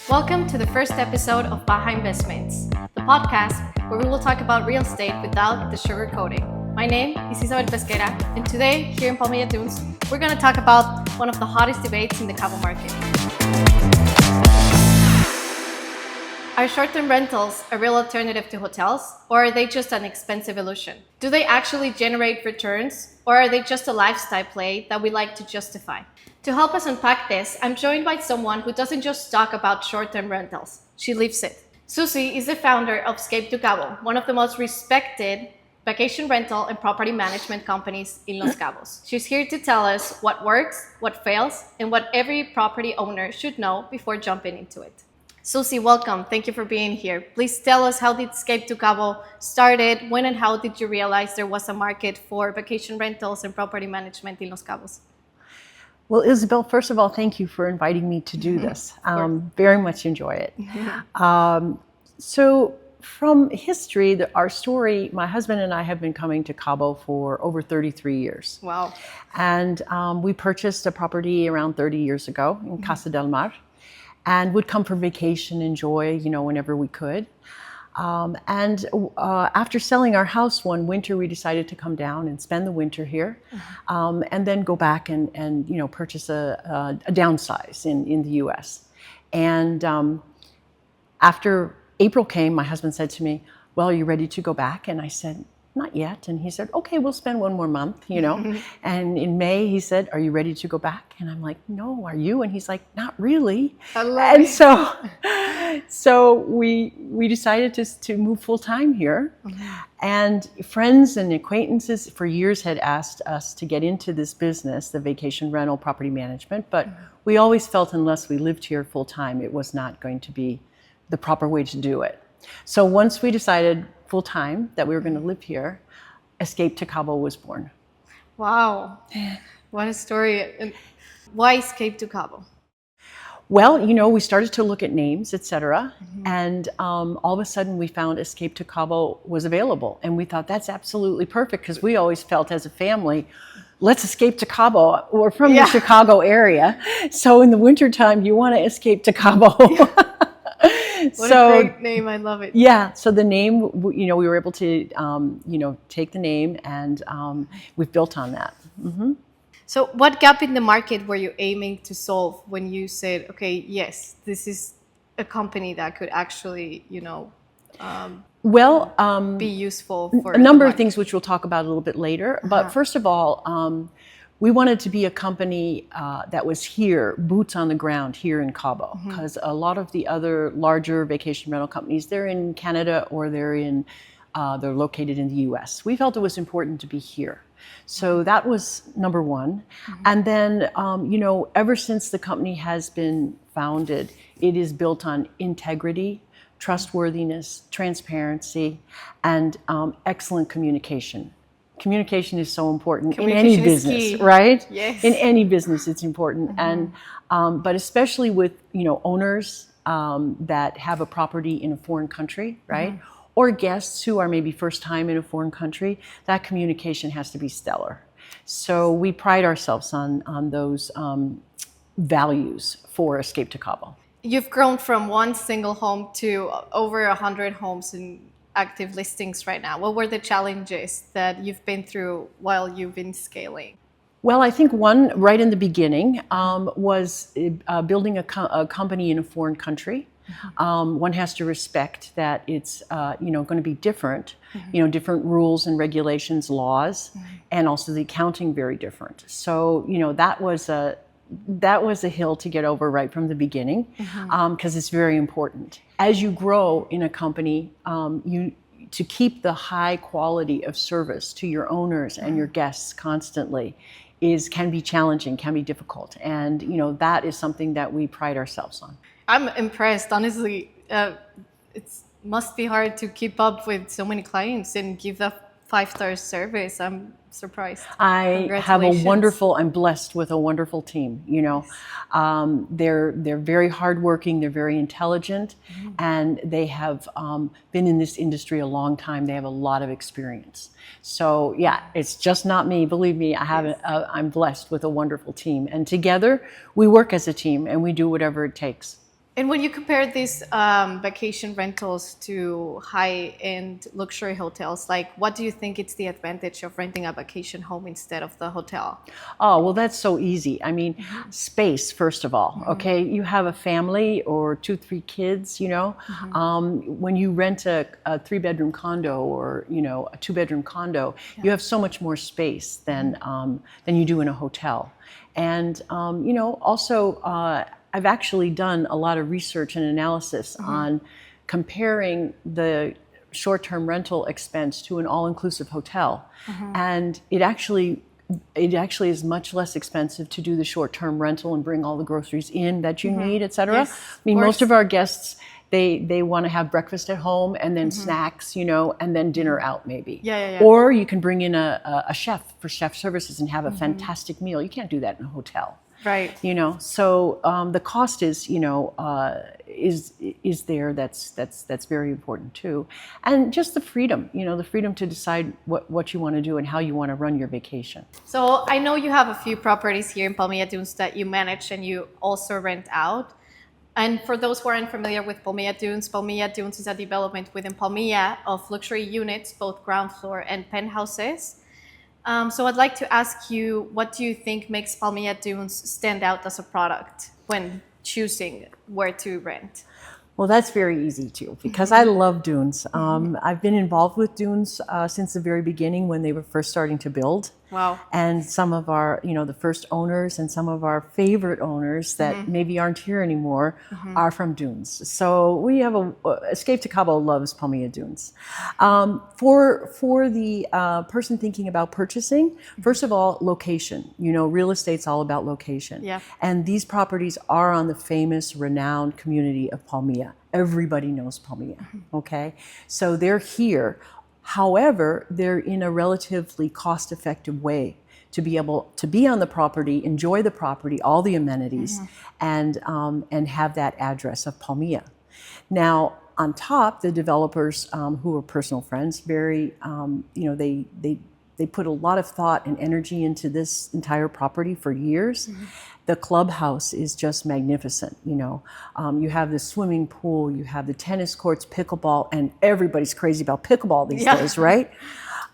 Welcome to the first episode of Baja Investments, the podcast where we will talk about real estate without the sugarcoating. My name is Isabel, and today, here in Palmilla Dunes, we're going to talk about one of the hottest debates in the Cabo market. Are short-term rentals a real alternative to hotels, or are they just an expensive illusion? Do they actually generate returns, or are they just a lifestyle play that we like to justify? To help us unpack this, I'm joined by someone who doesn't just talk about short-term rentals, she lives it. Susie is the founder of Escape to Cabo, one of the most respected vacation rental and property management companies in Los Cabos. She's here to tell us what works, what fails, and what every property owner should know before jumping into it. Susie, welcome. Thank you for being here. Please tell us, how did Escape to Cabo started? When and how did you realize there was a market for vacation rentals and property management in Los Cabos? Well, Isabel, first of all, thank you for inviting me to do this. Very much enjoy it. So from history, our story, my husband and I have been coming to Cabo for over 33 years. Wow. And we purchased a property around 30 years ago in Casa del Mar and would come for vacation, enjoy, whenever we could. After selling our house one winter, we decided to come down and spend the winter here, and then go back and purchase a downsize in the U.S. And after April came, my husband said to me, "Well, are you ready to go back?" And I said, "Not yet." And he said, "Okay, we'll spend one more month, And in May, he said, "Are you ready to go back?" And I'm like, "No, are you?" And he's like, "Not really." And so we decided to move full time here. And friends and acquaintances for years had asked us to get into this business, the vacation rental property management, but we always felt unless we lived here full time, it was not going to be the proper way to do it. So once we decided full time that we were going to live here, Escape to Cabo was born. Wow, what a story. And why Escape to Cabo? Well, we started to look at names, etc. And all of a sudden we found Escape to Cabo was available. And we thought that's absolutely perfect because we always felt as a family, let's escape to Cabo. We're from the Chicago area. So in the wintertime, you want to escape to Cabo. What a great name. I love it. Yeah. So the name, we were able to, take the name and we've built on that. So what gap in the market were you aiming to solve when you said, okay, yes, this is a company that could actually, be useful for a number of things, which we'll talk about a little bit later. But first of all, we wanted to be a company that was here, boots on the ground here in Cabo, because a lot of the other larger vacation rental companies, they're in Canada or they're located in the U.S. We felt it was important to be here. So that was number one. And then, ever since the company has been founded, it is built on integrity, trustworthiness, transparency, and excellent communication. Communication is so important in any business, right? Yes. In any business, it's important. And but especially with owners that have a property in a foreign country, right? Or guests who are maybe first time in a foreign country, that communication has to be stellar. So we pride ourselves on those values for Escape to Cabo. You've grown from one single home to over 100 homes in active listings right now. What were the challenges that you've been through while you've been scaling? Well, I think one right in the beginning was building a company in a foreign country. One has to respect that it's going to be different, different rules and regulations, laws, and also the accounting very different. So that was a hill to get over right from the beginning, because it's very important. As you grow in a company, to keep the high quality of service to your owners and your guests constantly can be challenging, can be difficult, and that is something that we pride ourselves on. I'm impressed, honestly. It must be hard to keep up with so many clients and give that 5-star service. I'm surprised. I'm blessed with a wonderful team. They're very hardworking, they're very intelligent, and they have been in this industry a long time. They have a lot of experience. So yeah, it's just not me. Believe me, I'm blessed with a wonderful team, and together we work as a team and we do whatever it takes. And when you compare these vacation rentals to high-end luxury hotels, like what do you think it's the advantage of renting a vacation home instead of the hotel? Oh, well, that's so easy. I mean, space, first of all, okay? You have a family or 2, 3 kids, you know? When you rent a 3-bedroom condo or, you know, a 2-bedroom condo, you have so much more space than you do in a hotel. And, you know, also, I've actually done a lot of research and analysis on comparing the short-term rental expense to an all-inclusive hotel. And it actually is much less expensive to do the short-term rental and bring all the groceries in that you need, et cetera. Yes, I mean, most of our guests, they want to have breakfast at home and then snacks, you know, and then dinner out maybe. Or you can bring in a chef for chef services and have a fantastic meal. You can't do that in a hotel. Right. You know, so the cost is, you know, is there. That's very important too, and just the freedom, you know, the freedom to decide what you want to do and how you want to run your vacation. So I know you have a few properties here in Palmilla Dunes that you manage and you also rent out. And for those who are unfamiliar with Palmilla Dunes is a development within Palmilla of luxury units, both ground floor and penthouses. So I'd like to ask you, what do you think makes Palmilla Dunes stand out as a product when choosing where to rent? Well, that's very easy too, because I love dunes. I've been involved with dunes since the very beginning when they were first starting to build. Wow. And some of our, you know, the first owners and some of our favorite owners that maybe aren't here anymore are from dunes. So we have Escape to Cabo loves Palmilla Dunes. For the person thinking about purchasing, first of all, location. You know, real estate's all about location. Yeah. And these properties are on the famous, renowned community of Palmilla. Everybody knows Palmilla, okay? So they're here. However, they're in a relatively cost-effective way to be able to be on the property, enjoy the property, all the amenities, and have that address of Palmilla. Now, on top, the developers who are personal friends, very, you know, they put a lot of thought and energy into this entire property for years. The clubhouse is just magnificent, you know. You have the swimming pool, you have the tennis courts, pickleball, and everybody's crazy about pickleball these days, right?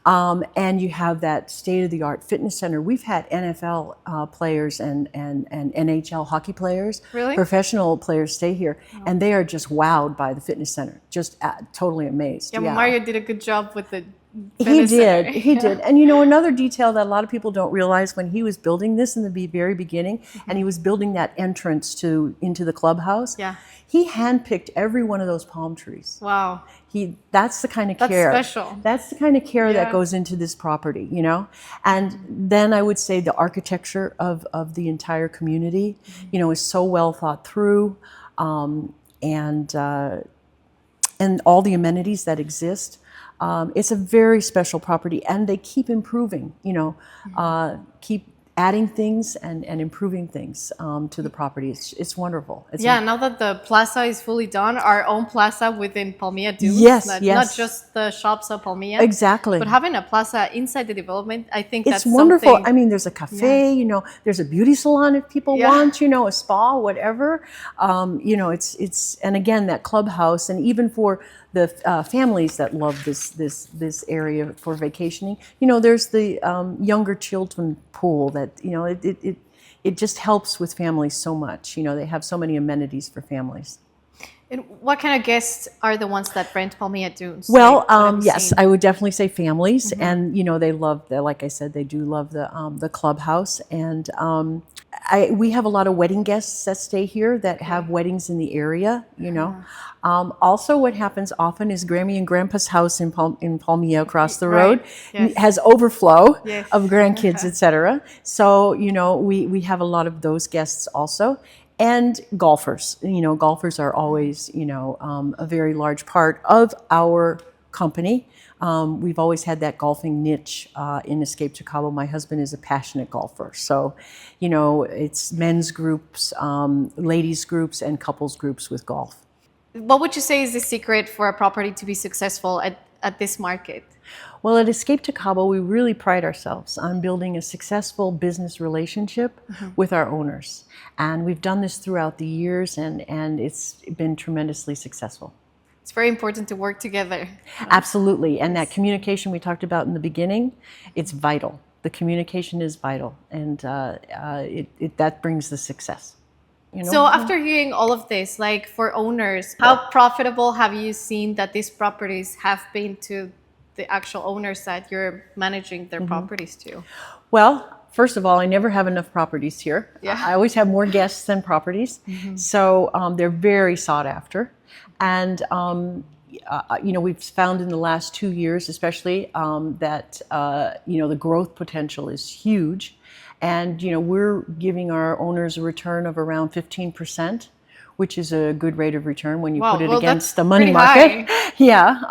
And you have that state-of-the-art fitness center. We've had NFL players and NHL hockey players, professional players stay here, and they are just wowed by the fitness center, just totally amazed. Yeah, Mario did a good job with the He did. And you know, another detail that a lot of people don't realize, when he was building this in the very beginning, and he was building that entrance into the clubhouse, he handpicked every one of those palm trees. Wow. That's the kind of care. That's special. That's the kind of care that goes into this property, you know? And then I would say the architecture of the entire community, you know, is so well thought through, and all the amenities that exist. It's a very special property, and they keep improving, you know, keep adding things and improving things to the property. It's wonderful. Now that the plaza is fully done, our own plaza within Palmilla Dunes, not just the shops of Palmilla. Exactly. But having a plaza inside the development, I think it's wonderful. I mean, there's a cafe, you know, there's a beauty salon if people want, you know, a spa, whatever. You know, it's and again, that clubhouse, and even for the families that love this area for vacationing, you know, there's the younger children pool that, you know, it just helps with families so much. You know, they have so many amenities for families. And what kind of guests are the ones that rent Palmilla Dunes? Well, yes, I would definitely say families, and you know, they love like I said, they do love the clubhouse, and we have a lot of wedding guests that stay here that have weddings in the area, you know. Also, what happens often is Grammy and Grandpa's house in Palmilla across the road has overflow of grandkids, etc. So, you know, we have a lot of those guests also. And golfers. You know, golfers are always, you know, a very large part of our company. We've always had that golfing niche in Escape to Cabo. My husband is a passionate golfer. So, you know, it's men's groups, ladies groups, and couples groups with golf. What would you say is the secret for a property to be successful at this market? Well, at Escape to Cabo, we really pride ourselves on building a successful business relationship with our owners. And we've done this throughout the years, and it's been tremendously successful. It's very important to work together. Absolutely. And that communication we talked about in the beginning, it's vital. The communication is vital, and that brings the success. You know? So after hearing all of this, like for owners, how profitable have you seen that these properties have been to the actual owners that you're managing their properties to? Well, first of all, I never have enough properties here. Yeah. I always have more guests than properties. So they're very sought after. And, we've found in the last 2 years, especially, that, the growth potential is huge. And, we're giving our owners a return of around 15%, which is a good rate of return when you put it against the money market. Yeah,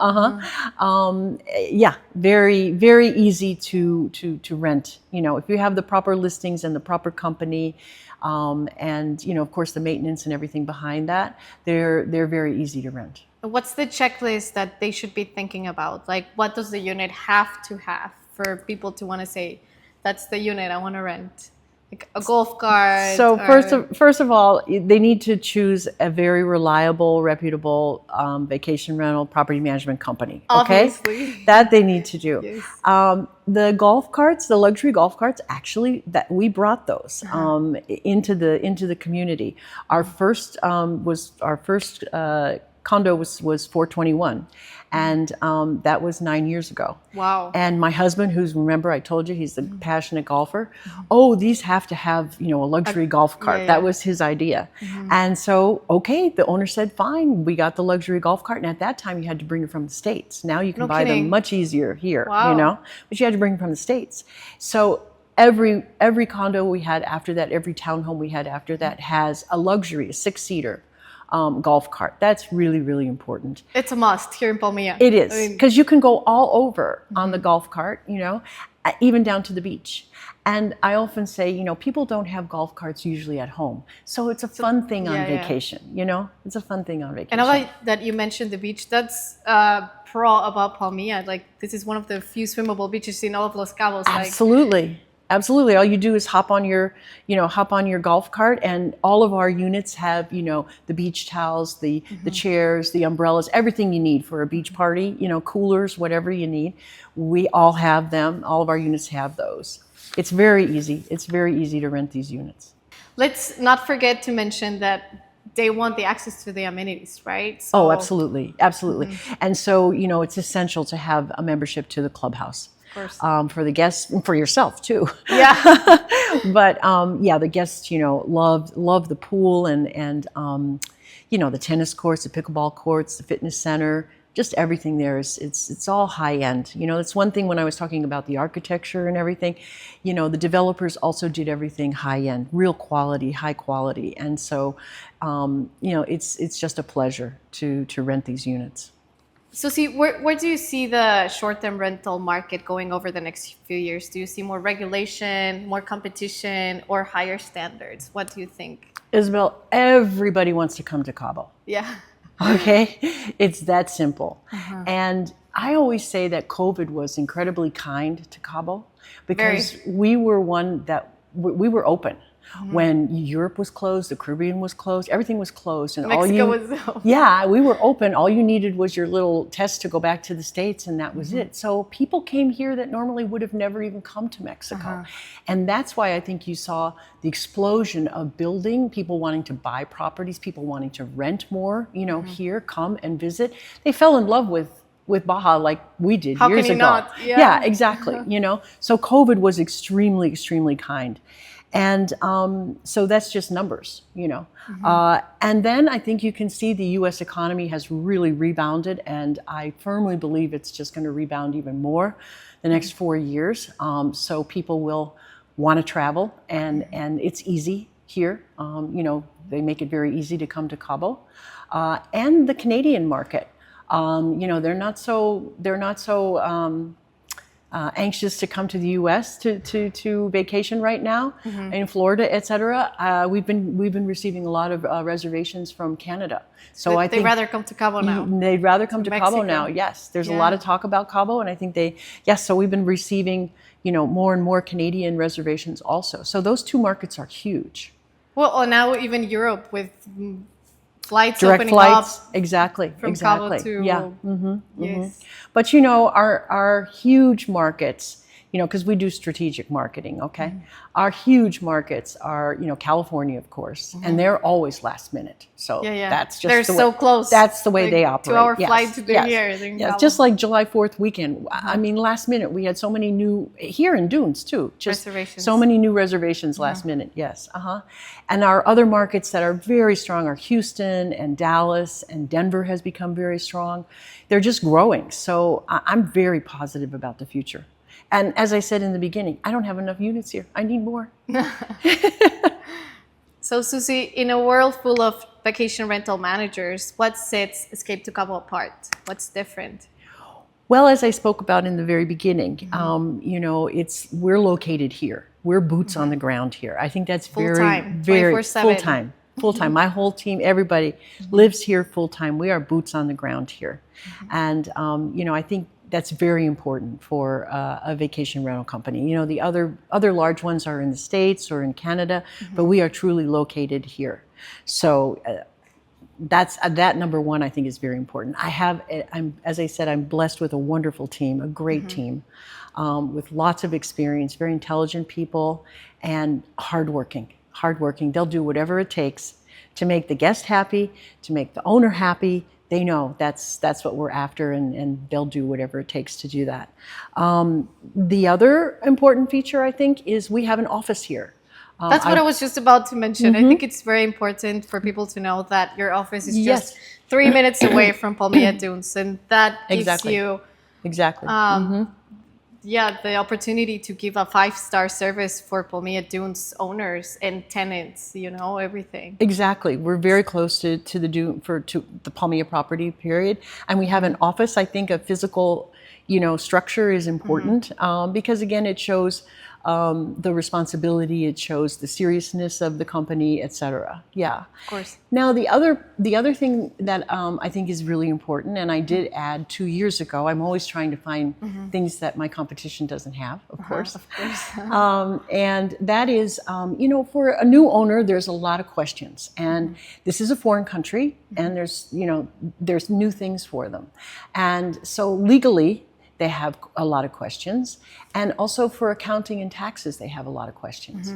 very, very easy to rent. If you have the proper listings and the proper company, and of course the maintenance and everything behind that, they're very easy to rent. What's the checklist that they should be thinking about? Like, what does the unit have to have for people to want to say, that's the unit I want to rent? Like a golf cart? So first of all, they need to choose a very reliable, reputable vacation rental property management company. Okay? Obviously. That they need to do. Yes. The golf carts, the luxury golf carts, actually, that we brought those into the community. Our first condo was 421, and that was 9 years ago. Wow. And my husband, remember I told you he's a passionate golfer, oh, these have to have a luxury golf cart. Yeah. That was his idea. And so, okay, the owner said, fine, we got the luxury golf cart. And at that time you had to bring it from the States. Now you can buy them much easier here. Wow. But you had to bring them from the States. So every condo we had after that, every townhome we had after that has a luxury, a 6-seater golf cart. That's really, really important. It's a must here in Palmilla. It is, because you can go all over on the golf cart, even down to the beach. And I often say, people don't have golf carts usually at home. So it's a fun thing on vacation, It's a fun thing on vacation. And I like that you mentioned the beach. That's pro about Palmilla. Like, this is one of the few swimmable beaches in all of Los Cabos. Absolutely. Absolutely. All you do is hop on your golf cart, and all of our units have, the beach towels, the chairs, the umbrellas, everything you need for a beach party, coolers, whatever you need. We all have them. All of our units have those. It's very easy. It's very easy to rent these units. Let's not forget to mention that they want the access to the amenities, right? So, absolutely. Absolutely. And so, it's essential to have a membership to the clubhouse. For the guests and for yourself too. Yeah. But the guests, love the pool and the tennis courts, the pickleball courts, the fitness center, just everything there it's all high end. It's one thing when I was talking about the architecture and everything, the developers also did everything high end, real quality, high quality. And so, it's just a pleasure to rent these units. So where do you see the short-term rental market going over the next few years? Do you see more regulation, more competition, or higher standards? What do you think? Isabel, everybody wants to come to Cabo. Yeah. Okay? It's that simple. And I always say that COVID was incredibly kind to Cabo because we were we were open. When Europe was closed, the Caribbean was closed, everything was closed, and Mexico was open. Yeah, we were open. All you needed was your little test to go back to the States, and that was it. So people came here that normally would have never even come to Mexico, and that's why I think you saw the explosion of building, people wanting to buy properties, people wanting to rent more. Here, come and visit. They fell in love with Baja like we did years ago. Not? Yeah, exactly. So COVID was extremely, extremely kind. And so that's just numbers, and then I think you can see the U.S. economy has really rebounded, and I firmly believe it's just going to rebound even more the next 4 years. So people will want to travel, and it's easy here. They make it very easy to come to Cabo, and the Canadian market. They're not so anxious to come to the U.S. to vacation right now in Florida, et cetera. We've been receiving a lot of reservations from Canada. So I think they'd rather come to Cabo now. They'd rather come to Cabo Mexico. now. Yes, there's a lot of talk about Cabo, and I think so we've been receiving more and more Canadian reservations also. So those two markets are huge. Well, now even Europe with flights Direct opening flights, up exactly. Cabo to yes. But our huge markets, because we do strategic marketing, okay? Our huge markets are, California, of course, and they're always last minute. So that's just they're so close. That's the way they operate. 2-hour flight to be here. Yes, just like July 4th weekend. I mean, last minute we had so many new here in Dunes too. Just reservations. So many new reservations last minute. Yes. And our other markets that are very strong are Houston and Dallas, and Denver has become very strong. They're just growing. So I'm very positive about the future. And as I said in the beginning, I don't have enough units here. I need more. So, Susie, in a world full of vacation rental managers, what sets Escape to Cabo apart? What's different? Well, as I spoke about in the very beginning, we're located here. We're boots on the ground here. I think that's very 24/7. Full time. My whole team, everybody lives here full time. We are boots on the ground here. And, I think that's very important for a vacation rental company. The other large ones are in the States or in Canada, but we are truly located here. So that number one, I think, is very important. As I said, I'm blessed with a wonderful team, a great team, with lots of experience, very intelligent people, and hardworking. They'll do whatever it takes to make the guest happy, to make the owner happy. They know that's what we're after, and they'll do whatever it takes to do that. The other important feature, I think, is we have an office here. That's what I was just about to mention. I think it's very important for people to know that your office is just 3 minutes away from Palmilla Dunes, and that gives you the opportunity to give a 5-star service for Palmilla Dunes owners and tenants, everything. Exactly. We're very close to the Palmilla property, period. And we have an office. I think a physical, structure is important because, again, it shows the responsibility, it shows the seriousness of the company, etc. Yeah. Of course. Now, the other thing that I think is really important, and I did add 2 years ago, I'm always trying to find things that my competition doesn't have, of course. Of course. And that is, for a new owner, there's a lot of questions. And this is a foreign country, and there's new things for them. And so legally, they have a lot of questions. And also for accounting and taxes, they have a lot of questions.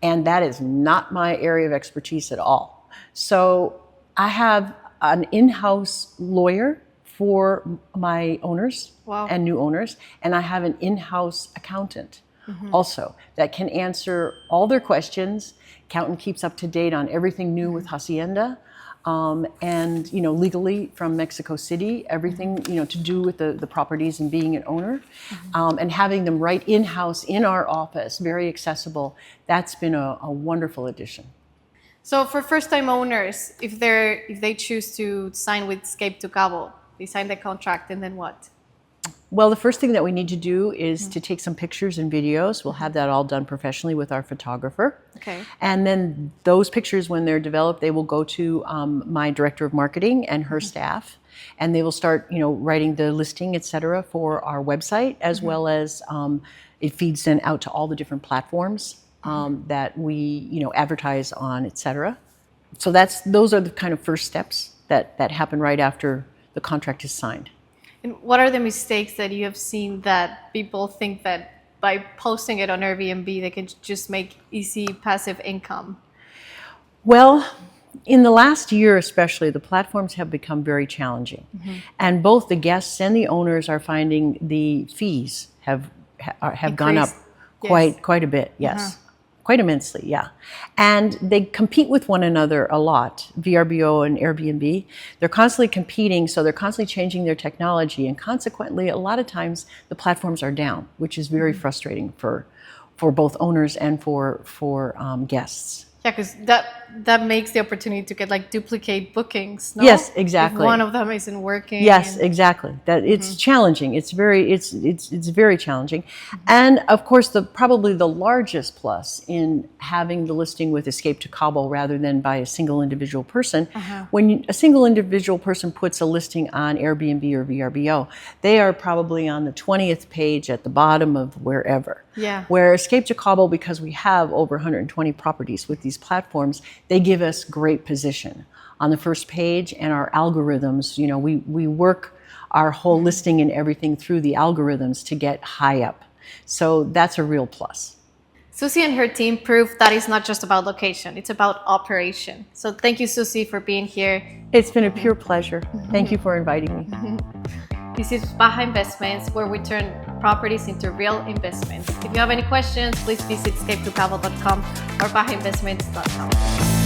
And that is not my area of expertise at all. So I have an in-house lawyer for my owners and new owners, and I have an in-house accountant also that can answer all their questions. Accountant keeps up to date on everything new with Hacienda. And legally from Mexico City, everything to do with the properties and being an owner, and having them right in-house in our office, very accessible. That's been a wonderful addition. So for first-time owners, if they choose to sign with Escape to Cabo, they sign the contract, and then what? Well, the first thing that we need to do is to take some pictures and videos. We'll have that all done professionally with our photographer. Okay. And then those pictures, when they're developed, they will go to my director of marketing and her staff, and they will start, writing the listing, et cetera, for our website, as well as it feeds then out to all the different platforms that we, advertise on, et cetera. So those are the kind of first steps that happen right after the contract is signed. And what are the mistakes that you have seen that people think that by posting it on Airbnb, they can just make easy passive income? Well, in the last year especially, the platforms have become very challenging. And both the guests and the owners are finding the fees have gone up quite a bit, yes. Quite immensely, yeah. And they compete with one another a lot, VRBO and Airbnb. They're constantly competing, so they're constantly changing their technology, and consequently, a lot of times the platforms are down, which is very frustrating for both owners and for guests. Yeah, because that makes the opportunity to get like duplicate bookings. No? Yes, exactly. If one of them isn't working. Yes, exactly. That it's challenging. It's very challenging, and of course, probably the largest plus in having the listing with Escape to Cabo rather than by a single individual person. When a single individual person puts a listing on Airbnb or VRBO, they are probably on the 20th page at the bottom of wherever. Yeah. Where Escape to Cabo, because we have over 120 properties with these platforms, they give us great position on the first page, and our algorithms, we work our whole listing and everything through the algorithms to get high up. So that's a real plus. Susie and her team proved that it's not just about location, it's about operation. So thank you, Susie, for being here. It's been a pure pleasure. Thank you for inviting me. This is Baja Investments, where we turn properties into real investments. If you have any questions, please visit escapetocabo.com or bajainvestments.com.